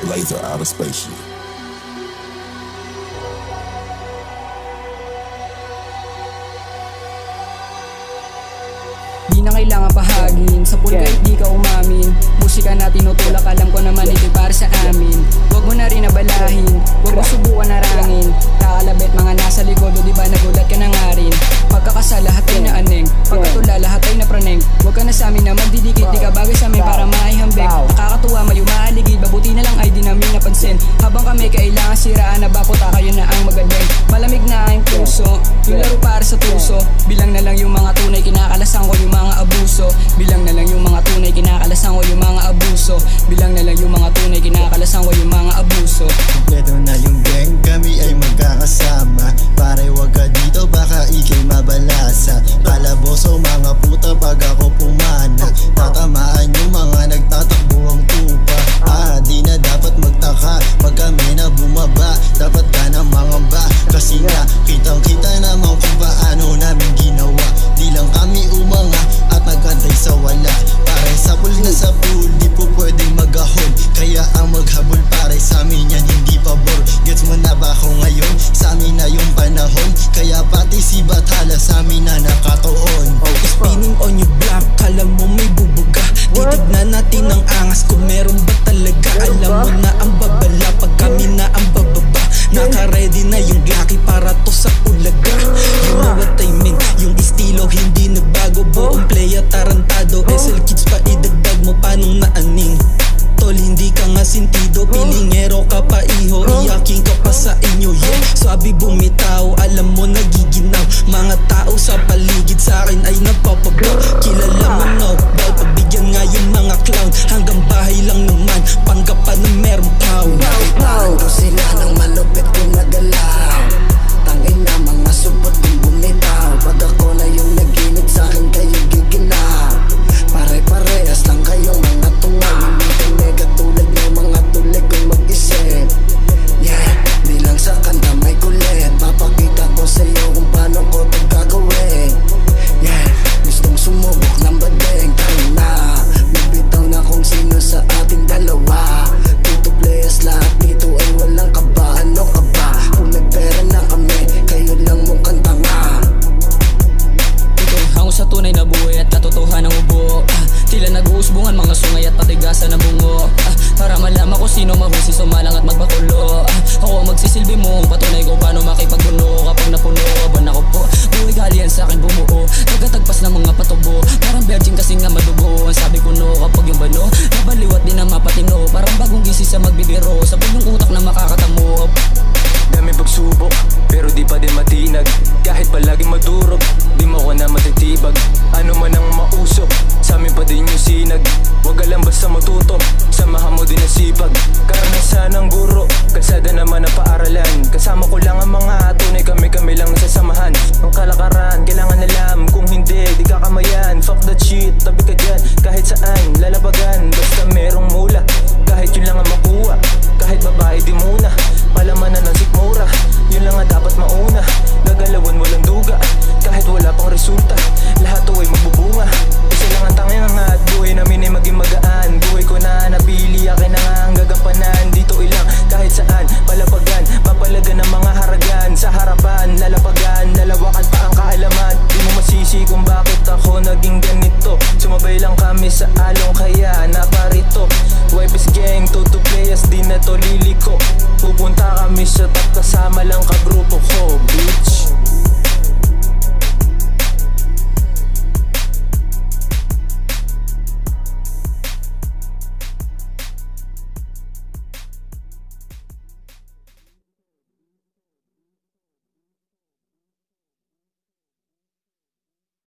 Laser Outer Spaceship. Di na kailangan pahagin, sa pool kahit di ka umamin. Musika na tinutulak, alam ko naman ito'y para sa amin. Huwag mo na rin abalahin, huwag mo subukan narangin. Kakalabit mga nasa likod, o diba nagulat ka na nga rin. Pagkakasal lahat ay naaneng, pagkatula lahat ay napraneng. Huwag ka na sa amin na magdidikit, di ka bagay sa amin para maihambing. Nakakatuwa mayo maaligid, mabuti na lang ay di namin napansin. Habang kami kailangan siraan na bakuta, kayo na ang magaling. Malamig na ang puso, yung laro para sa tuso. Bilang na lang yung mga tunay, kinakalasan ko yung mga abuso. Bilang na lang yung mga tunay, kinakalasan ko yung mga abuso. Bilang na lang yung mga tunay, kinakalasan ko yung mga abuso. Kompleto na yung gang, kami ay magkakasama. Pare wag ka dito, baka ikay mabalasa. Kalaboso mga puta pag ako pumana. Tatamaan yung mga nagtatakbo ang tupa. Di na dapat magtaka pag kami na bumaba. Dapat ka na mangamba, kasi nga kitang kita naman kung paano namin ginawa. Di lang kami umanga at nagantay sa wala. Pare sa pool na sa pool, di po pwedeng magahon. Kaya ang maghabol pare sa amin yan hindi pabor. Gets mo na ba ako ngayon? Sa amin na yung panahon. Kaya pati si Bathala sa amin na nakatoon. Spinning on your block, alam mo may bubuga. Titignan natin ang angas kung meron ba talaga. Alam mo na ang babala pag kami na ang bababa. Naka-ready na yung Glocky para to sa ulaga. You know what I mean, yung estilo hindi nagbago. Buong playa tarantado, SL Kids pa idagdag mo panong naaning. Tol hindi ka nga sintido, pilingero ka pa iho. Iyaking ka pa sa inyo, yeah. Sabi bumitaw, alam mo nagiginaw. Mga tao sa paligid sa akin ay nagpapagaw. Kilala mo no, bawal pabigyan nga yung mga clown. Hanggang bahay lang naman, panggap pa na merong pow. Nakitaan ko sila ng malupit kong nagalaw. Tangin na mga supot kong bumitaw. Pag ako na yung naginit sa akin kayo giginaw. Pare-parehas lang kayong mga tungaw. Hindi kami katulad ng mga tulig kong mag-isip. Yeah, di lang sa kanta may kulit. Papakita ko sa'yo kung paano ko ito gagawin. Yeah, gustong sumubok ng badeng. Tangin na, magbitaw na kung sino sa ating dalawa. Dito players lahat dito ay walang kaba. Ano ka ba? Kung nagpera na kami, kayo lang mong kanta nga. Ito hango sa tunay na buhay at katotohanan ng ubo. Tila nag-uusbungan mga sungay at patigasan na bungo. Para malaman ko sino mahusi, sumalang at magbakulo. Ako ang magsisilbi mo, patunay ko paano makipagbuno. Kapag napuno, ban ako po. Buhay galian sa akin bumuo. Tagatagpas ng mga patubo. Parang virgin kasi nga madugo. Ang sabi ko no, kapag yung bano nabaliwat din ang mapatino. Parang bagong gising sa magbibiro. Sa yung utak na makakatamo. Dami pagsubok, pero di pa din matinag. Kahit palaging madurog, di mo ko na matitibag. Ano man ang mausok, sa amin pa din yung sinag. Huwag alam basta matuto, samahan mo din ang sipag. Karanasan ng guro, kalsada naman ang paaralan. Kasama ko lang ang mga tunay, kami lang nasasamahan. Ang kalakaran, kailangan alam. Kung hindi, di kakamayan. Fuck that shit, tabi ka dyan. Kahit saan, lalabagan, basta merong mula. Kahit yun lang ang makuha, kahit babae di muna. Palamanan ng sikmura, yun lang ang dapat mauna. Gagalawan walang duga, kahit wala pang resulta. Lahat to ay magbubunga, isa lang ang tanging at buhay namin ay maging magaan. Buhay ko na napili, akin na nga ang gagampanan. Dito ilang, kahit saan, palapagan. Papalagan ng mga haragan, sa harapan, lalapagan. Lalawakan pa ang kaalaman, di mo masisi kung bakit ako naging ganito. Sumabay lang kami sa along kaya